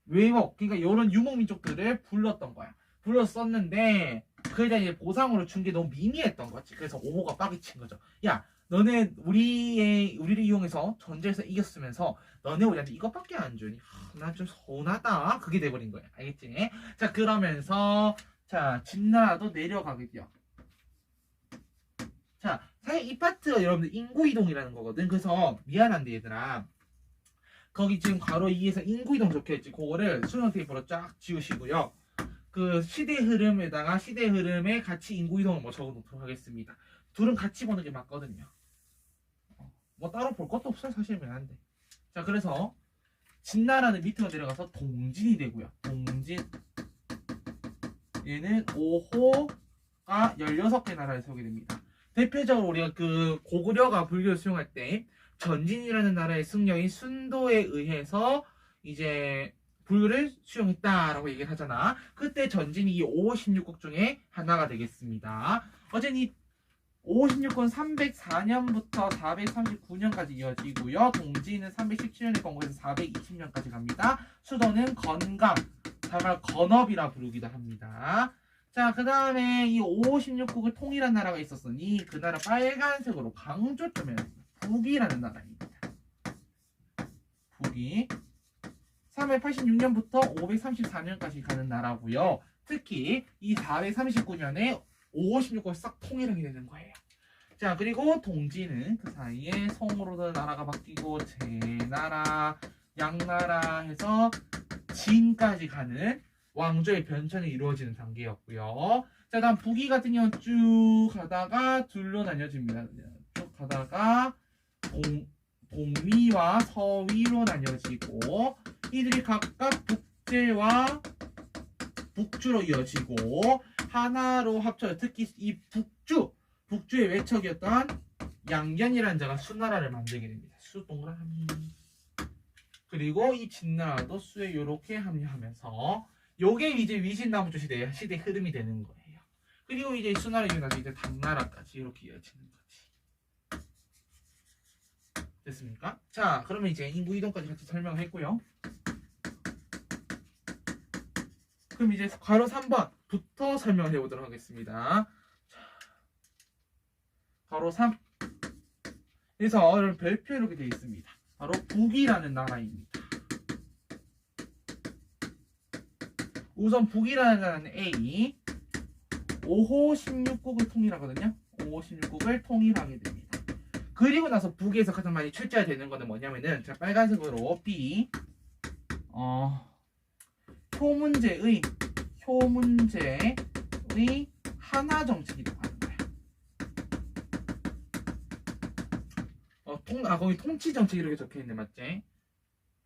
외목, 그러니까 이런 유목 민족들을 불렀던 거야. 불렀었는데 그에 대한 이제 보상으로 준 게 너무 미미했던 거지. 그래서 오호가 빡이 친 거죠. 야, 너네 우리를 이용해서 전쟁에서 이겼으면서 너네 우리한테 이것밖에 안 주니 난 좀 서운하다. 그게 돼버린 거야. 알겠지? 자, 그러면서 자, 진나라도 내려가게 돼요. 자, 사실 이 파트가 여러분들 인구이동이라는 거거든. 그래서 미안한데 얘들아, 거기 지금 괄호 2에서 인구이동 적혀있지. 그거를 수능 테이프로 쫙 지우시고요. 그 시대 흐름에다가 시대 흐름에 같이 인구이동을 뭐 적어놓도록 하겠습니다. 둘은 같이 보는 게 맞거든요. 뭐 따로 볼 것도 없어요. 사실 미안한데. 자, 그래서 진나라는 밑으로 내려가서 동진이 되고요. 동진. 얘는 5호가 16개 나라를 세우게 됩니다. 대표적으로 우리가 그 고구려가 불교를 수용할 때 전진이라는 나라의 승려인 순도에 의해서 이제 불교를 수용했다라고 얘기를 하잖아. 그때 전진이 이 5, 16국 중에 하나가 되겠습니다. 어쨌든 이 5, 16국은 304년부터 439년까지 이어지고요. 동진은 317년에 건국해서 420년까지 갑니다. 수도는 건강, 다말 건업이라 부르기도 합니다. 자, 그 다음에 이 5, 16국을 통일한 나라가 있었으니 그 나라 빨간색으로 강조점에 북이라는 나라입니다. 북이 386년부터 534년까지 가는 나라고요. 특히 이 439년에 5, 16국을 싹 통일하게 되는 거예요. 자, 그리고 동지는 그 사이에 송으로 나라가 바뀌고 제나라, 양나라 해서 진까지 가는 왕조의 변천이 이루어지는 단계였고요. 자, 다음 북위 같은 경우는 쭉 가다가 둘로 나뉘어집니다. 쭉 가다가 동위와 서위로 나뉘어지고 이들이 각각 북제와 북주로 이어지고 하나로 합쳐요. 특히 이 북주의 외척이었던 양견이라는 자가 수나라를 만들게 됩니다. 수 동그라미. 그리고 이 진나라도 수에 요렇게 합류하면서 요게 이제 위진남조 시대 흐름이 되는 거예요. 그리고 이제 수나라 이후에 이제 당나라까지 이렇게 이어지는 거지. 됐습니까? 자, 그러면 이제 인구 이동까지 같이 설명을 했고요. 그럼 이제 괄호 3번 부터 설명을 해보도록 하겠습니다. 자, 바로 3. 그래서 별표 이렇게 되어 있습니다. 바로 북이라는 나라입니다. 우선 북이라는 나라는 A 5호 16국을 통일하거든요. 5호 16국을 통일하게 됩니다. 그리고 나서 북에서 가장 많이 출제되는 거는 뭐냐면은 자 빨간색으로 B 효문제의 한화 정책이라고 하는 거야. 거기 통치 정책 이렇게 적혀 있네, 맞지?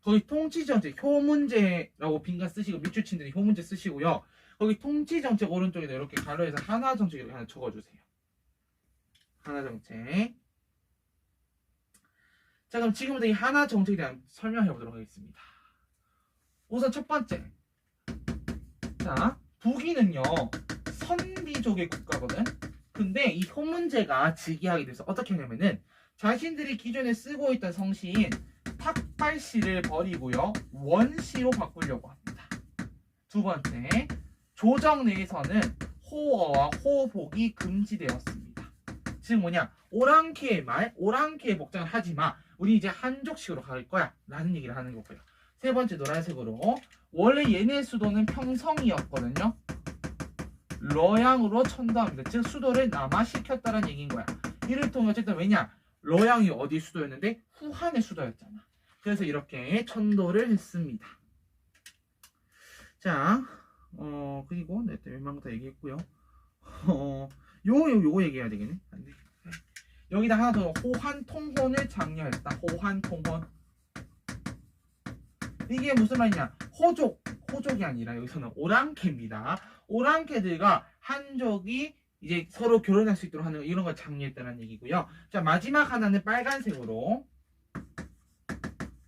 거기 통치 정책 효문제라고 빈칸 쓰시고 밑줄 친 데는 효문제 쓰시고요. 거기 통치 정책 오른쪽에다 이렇게 가로해서 한화 정책 이렇게 하나 적어주세요. 한화 정책. 자, 그럼 지금부터 이 한화 정책에 대한 설명해 보도록 하겠습니다. 우선 첫 번째. 자, 북위는요 선비족의 국가거든. 근데 이 효문제가 즉위하게 돼서 어떻게 하냐면은 자신들이 기존에 쓰고 있던 성시인 탁발시를 버리고요 원시로 바꾸려고 합니다. 두 번째, 조정 내에서는 호어와 호복이 금지되었습니다. 즉 뭐냐, 오랑캐의 말, 오랑캐의 복장을 하지마, 우리 이제 한족식으로 갈 거야 라는 얘기를 하는 거고요. 세 번째, 노란색으로 원래 얘네 수도는 평성이었거든요. 러양으로 천도합니다. 즉 수도를 남하시켰다는 얘기인 거야. 이를 통해 어쨌든 왜냐, 러양이 어디 수도였는데 후한의 수도였잖아. 그래서 이렇게 천도를 했습니다. 자, 그리고 네, 웬만한 거 다 얘기했고요. 요거 얘기해야 되겠네. 안 돼. 여기다 하나 더, 호한 통혼을 장려했다. 호한 통혼. 이게 무슨 말이냐, 호족이 아니라 여기서는 오랑캐입니다. 오랑캐들과 한족이 이제 서로 결혼할 수 있도록 하는 이런 걸 장려했다는 얘기고요. 자, 마지막 하나는 빨간색으로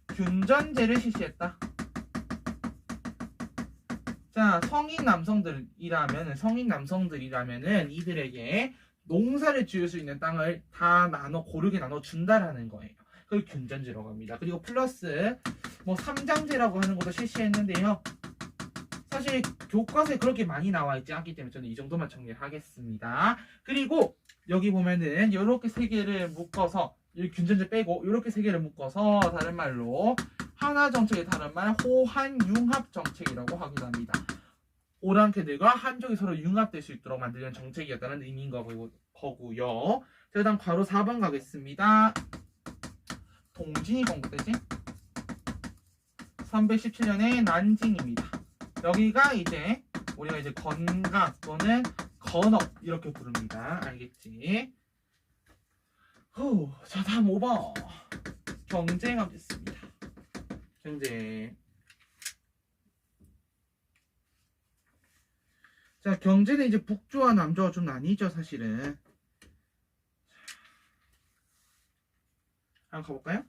균전제를 실시했다. 자, 성인 남성들이라면은 이들에게 농사를 지을 수 있는 땅을 다 고르게 나눠 준다라는 거예요. 그걸 균전제라고 합니다. 그리고 플러스 뭐 삼장제라고 하는 것도 실시했는데요. 사실 교과서에 그렇게 많이 나와 있지 않기 때문에 저는 이 정도만 정리하겠습니다. 그리고 여기 보면은 이렇게 세 개를 묶어서 이 균전제 빼고 이렇게 세 개를 묶어서 다른 말로 한화 정책의 다른 말 호한융합 정책이라고 하기도 합니다. 오랑캐들과 한족이 서로 융합될 수 있도록 만드는 정책이었다는 의미인 거고요. 자, 다음 바로 4번 가겠습니다. 동진이 건국되지? 317년에 난징입니다. 여기가 이제 우리가 이제 건각 또는 건업 이렇게 부릅니다. 알겠지? 자, 다음 5번 경제 가겠습니다. 경제. 자, 경제는 이제 북조와 남조가 좀 나뉘죠, 사실은. 한번 가볼까요?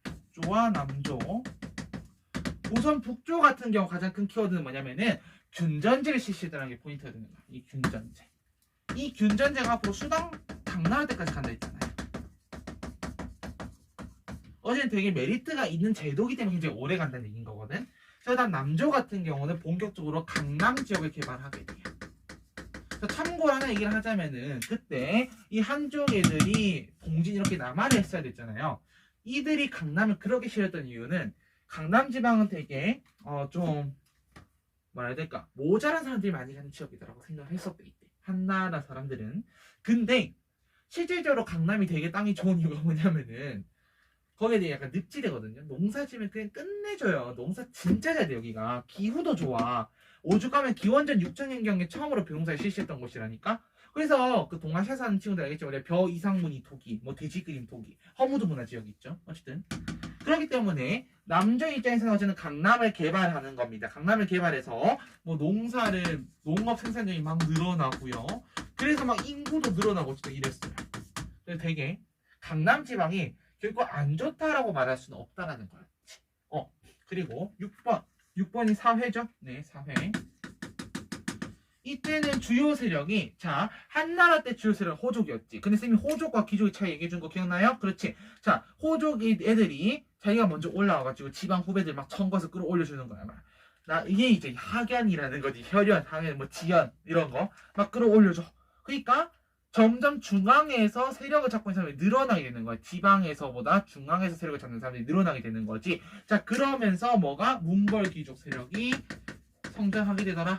북조와 남조. 우선 북조 같은 경우 가장 큰 키워드는 뭐냐면은 균전제를 실시했다는 게 포인트가 되는 거야. 이 균전제. 이 균전제가 앞으로 수당 당나라 때까지 간다 했잖아요. 어제는 되게 메리트가 있는 제도이기 때문에 굉장히 오래 간다는 얘기인 거거든. 그다음 남조 같은 경우는 본격적으로 강남 지역을 개발하게 돼요. 참고로 하나 얘기를 하자면은 그때 이 한족 애들이 동진 이렇게 남하를 했어야 됐잖아요. 이들이 강남을 그렇게 싫었던 이유는 강남 지방은 되게 좀 뭐라 해야 될까, 모자란 사람들이 많이 가는 지역이더라고 생각을 했었대 이때 한나라 사람들은. 근데 실질적으로 강남이 되게 땅이 좋은 이유가 뭐냐면은 거기에 대해 약간 늪지대거든요. 농사 지면 그냥 끝내줘요. 농사 진짜 잘 돼. 여기가 기후도 좋아. 오죽하면 기원전 6000년경에 처음으로 벼농사를 실시했던 곳이라니까. 그래서 그 동아시아 사는 친구들 알겠지만 벼 이상무늬 토기, 뭐 돼지 그림 토기, 허무도 문화 지역 있죠. 어쨌든 그렇기 때문에 남조 입장에서는 어쨌든 강남을 개발하는 겁니다. 강남을 개발해서 뭐 농업 생산량이 막 늘어나고요. 그래서 막 인구도 늘어나고 어쨌든 이랬어요. 그래서 되게 강남 지방이 결국 안 좋다라고 말할 수는 없다라는 거였지. 그리고 6번이 사회죠. 네, 사회. 이때는 주요 세력이, 자, 한나라 때 주요 세력은 호족이었지. 근데 쌤이 호족과 귀족의 차이 얘기해준 거 기억나요? 그렇지. 자, 호족 애들이 자기가 먼저 올라와가지고 지방 후배들 막 청거서 끌어올려주는 거야. 이게 이제 학연이라는 거지. 혈연, 학연, 뭐 지연 이런 거 막 끌어올려줘. 그러니까 점점 중앙에서 세력을 잡고 있는 사람이 늘어나게 되는 거야. 지방에서보다 중앙에서 세력을 잡는 사람들이 늘어나게 되는 거지. 자, 그러면서 뭐가 문벌귀족 세력이 성장하게 되더라.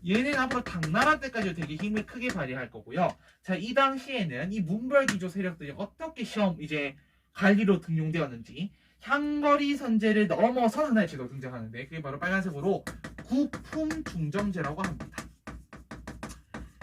얘는 앞으로 당나라 때까지 되게 힘을 크게 발휘할 거고요. 자, 이 당시에는 이 문벌귀족 세력들이 어떻게 이제 관리로 등용되었는지 향거리 선제를 넘어선 하나의 제도가 등장하는데 그게 바로 빨간색으로 구품중정제라고 합니다.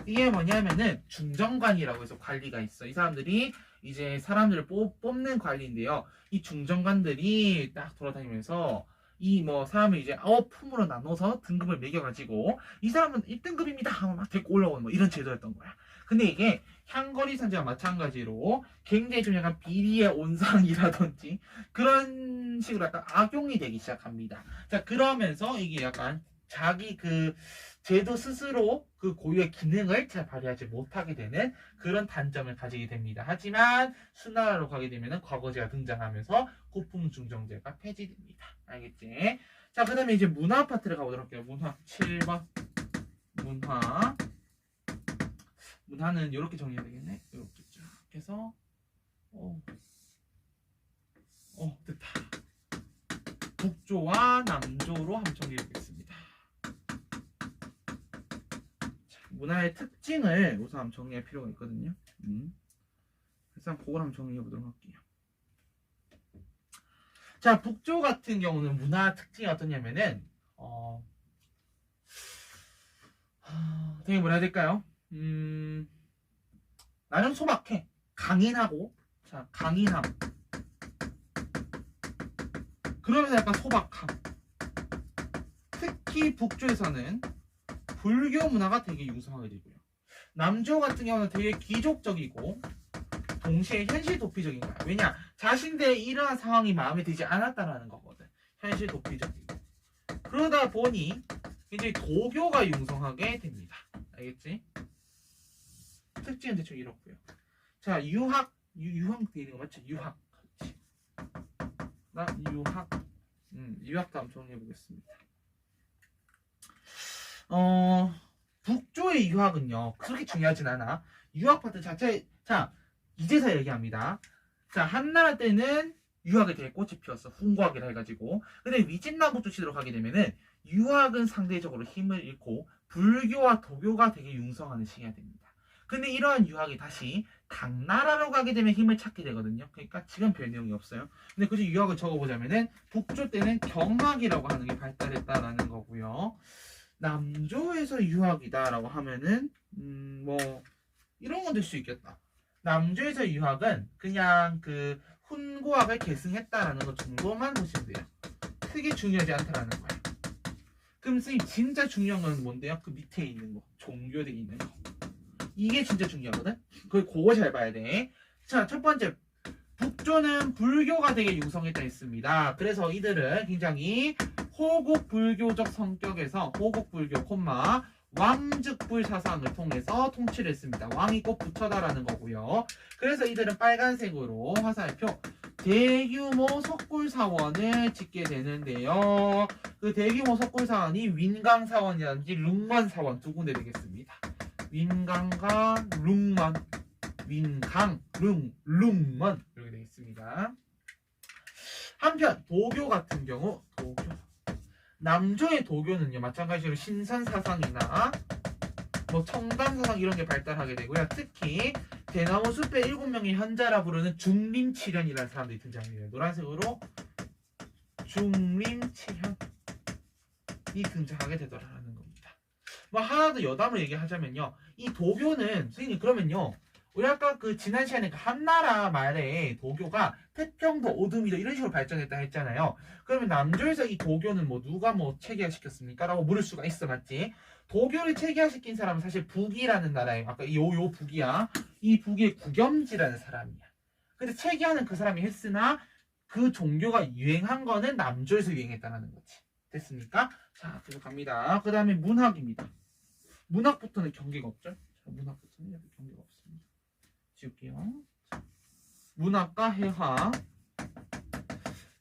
이게 뭐냐면은 중정관이라고 해서 관리가 있어. 이 사람들이 이제 사람들을 뽑는 관리인데요. 이 중정관들이 딱 돌아다니면서 이 뭐 사람을 이제 9품으로 나눠서 등급을 매겨가지고 이 사람은 1등급입니다 하면 막 데리고 올라오는 뭐 이런 제도였던 거야. 근데 이게 향거리 선제와 마찬가지로 굉장히 좀 약간 비리의 온상이라든지 그런 식으로 약간 악용이 되기 시작합니다. 자, 그러면서 이게 약간 자기 그 제도 스스로 그 고유의 기능을 잘 발휘하지 못하게 되는 그런 단점을 가지게 됩니다. 하지만 수나라로 가게 되면 과거제가 등장하면서 고품중정제가 폐지됩니다. 알겠지? 자, 그 다음에 이제 문화 파트를 가보도록 할게요. 문화 7번. 문화는 이렇게 정리해야 되겠네. 이렇게 쫙 해서 됐다. 북조와 남조로 한번 정리해 보겠습니다. 문화의 특징을 우선 한번 정리할 필요가 있거든요. 그래서 그걸 한번 정리해 보도록 할게요. 자, 북조 같은 경우는 문화 특징이 어떠냐면은 되게 뭐라 해야 될까요? 나는 소박해. 강인하고, 자, 강인함. 그러면서 약간 소박함. 특히 북조에서는 불교 문화가 되게 융성하게 되고요. 남조 같은 경우는 되게 귀족적이고 동시에 현실 도피적인 거야. 왜냐? 자신들의 이러한 상황이 마음에 들지 않았다라는 거거든. 현실 도피적이고. 그러다 보니 이제 도교가 융성하게 됩니다. 알겠지? 특징은 대충 이렇고요. 자, 유학 돼 있는 거 맞죠? 유학. 그렇지. 나 유학 다음 정리해 보겠습니다. 북조의 유학은요 그렇게 중요하진 않아. 유학 파트 자체, 자, 이제서 얘기합니다. 자, 한나라 때는 유학에 되게 꽃이 피었어. 훈구학이라 해가지고. 근데 위진남북조 시대로 가게 되면은 유학은 상대적으로 힘을 잃고 불교와 도교가 되게 융성하는 시기가 됩니다. 근데 이러한 유학이 다시 당나라로 가게 되면 힘을 찾게 되거든요. 그러니까 지금 별 내용이 없어요. 근데 굳이 유학을 적어보자면은 북조 때는 경학이라고 하는 게 발달했다라는 거고요. 남조에서 유학이다라고 하면은 뭐 이런 건 될 수 있겠다. 남조에서 유학은 그냥 그 훈구학을 계승했다라는 것 정도만 보시면 돼요. 크게 중요하지 않다라는 거야. 그럼 선생님 진짜 중요한 건 뭔데요? 그 밑에 있는 거, 종교에 있는 거. 이게 진짜 중요하거든. 그거 잘 봐야 돼. 자, 첫 번째, 북조는 불교가 되게 융성했다 했습니다. 그래서 이들은 굉장히 호국 불교적 성격에서 호국 불교, 왕즉불 사상을 통해서 통치를 했습니다. 왕이 꼭 부처다라는 거고요. 그래서 이들은 빨간색으로 화살표 대규모 석굴사원을 짓게 되는데요. 그 대규모 석굴사원이 윈강사원이라든지 룽먼사원 두 군데 되겠습니다. 윈강과 룽먼, 윈강, 룽먼 이렇게 되겠습니다. 한편 도교 같은 경우 남조의 도교는요 마찬가지로 신선사상이나 뭐 청담사상 이런 게 발달하게 되고요. 특히 대나무 숲의 7명의 현자라 부르는 중림칠현이라는 사람들이 등장합니다. 노란색으로 중림칠현이 등장하게 되더라는 겁니다. 뭐 하나 더 여담을 얘기하자면요, 이 도교는 선생님 그러면요 우리 아까 그 지난 시간에 그 한나라 말에 도교가 태평도, 오두미도 이런 식으로 발전했다 했잖아요. 그러면 남조에서 이 도교는 뭐 누가 뭐 체계화시켰습니까? 라고 물을 수가 있어, 맞지? 도교를 체계화시킨 사람은 사실 북이라는 나라예요. 아까 요 북이야. 이 북의 구겸지라는 사람이야. 근데 체계화는 그 사람이 했으나 그 종교가 유행한 거는 남조에서 유행했다는 거지. 됐습니까? 자, 계속 갑니다. 그 다음에 문학입니다. 문학부터는 경계가 없죠? 자, 문학부터는 여기 경계가 없습니다. 지울게요. 문학과 해학.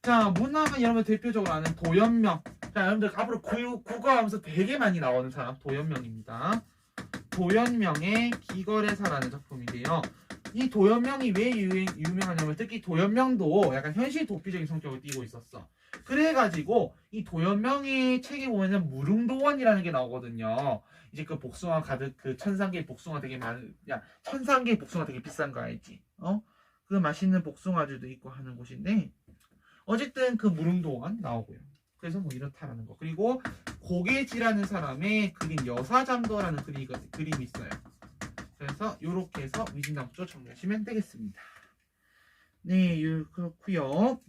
자, 문학은 여러분 대표적으로 아는 도연명, 자, 여러분들 앞으로 국어 하면서 되게 많이 나오는 사람 도연명입니다. 도연명의 기거래사라는 작품인데요. 이 도연명이 왜 유명하냐면 특히 도연명도 약간 현실 도피적인 성격을 띠고 있었어. 그래가지고 이 도연명의 책에 보면은 무릉도원이라는 게 나오거든요. 이제 그 복숭아 가득 그 천상계 복숭아 되게 야 천상계 복숭아 되게 비싼 거 알지? 그 맛있는 복숭아주도 있고 하는 곳인데 어쨌든 그 무릉도원 나오고요. 그래서 뭐 이렇다라는 거. 그리고 고개지라는 사람의 그림 여사장도라는 그림이 있어요. 그래서 이렇게 해서 위진남쪽 정리하시면 되겠습니다. 네, 그렇고요.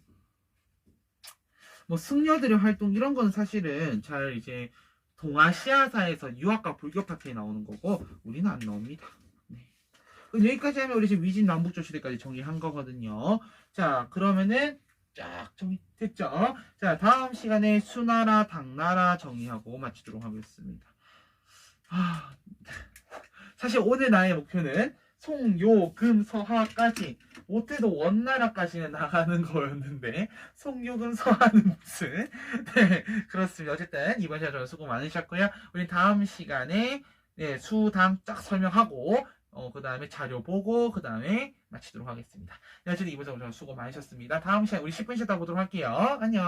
뭐 승려들의 활동 이런 거는 사실은 잘 이제 동아시아사에서 유학과 불교 파트에 나오는 거고 우리는 안 나옵니다. 네. 여기까지 하면 우리 지금 위진 남북조 시대까지 정리한 거거든요. 자, 그러면은 쫙 정리됐죠? 자, 다음 시간에 수나라, 당나라 정리하고 마치도록 하겠습니다. 사실 오늘 나의 목표는 송, 요, 금, 서하까지 못해도 원나라까지는 나가는 거였는데 송, 요, 금, 서하는 무슨 네 그렇습니다. 어쨌든 이번 시간 저는 수고 많으셨고요. 우리 다음 시간에 네, 수당 쫙 설명하고 그 다음에 자료 보고 그 다음에 마치도록 하겠습니다. 네, 어쨌든 이번 시간 저는 수고 많으셨습니다. 다음 시간 우리 10분 쉬다 보도록 할게요. 안녕.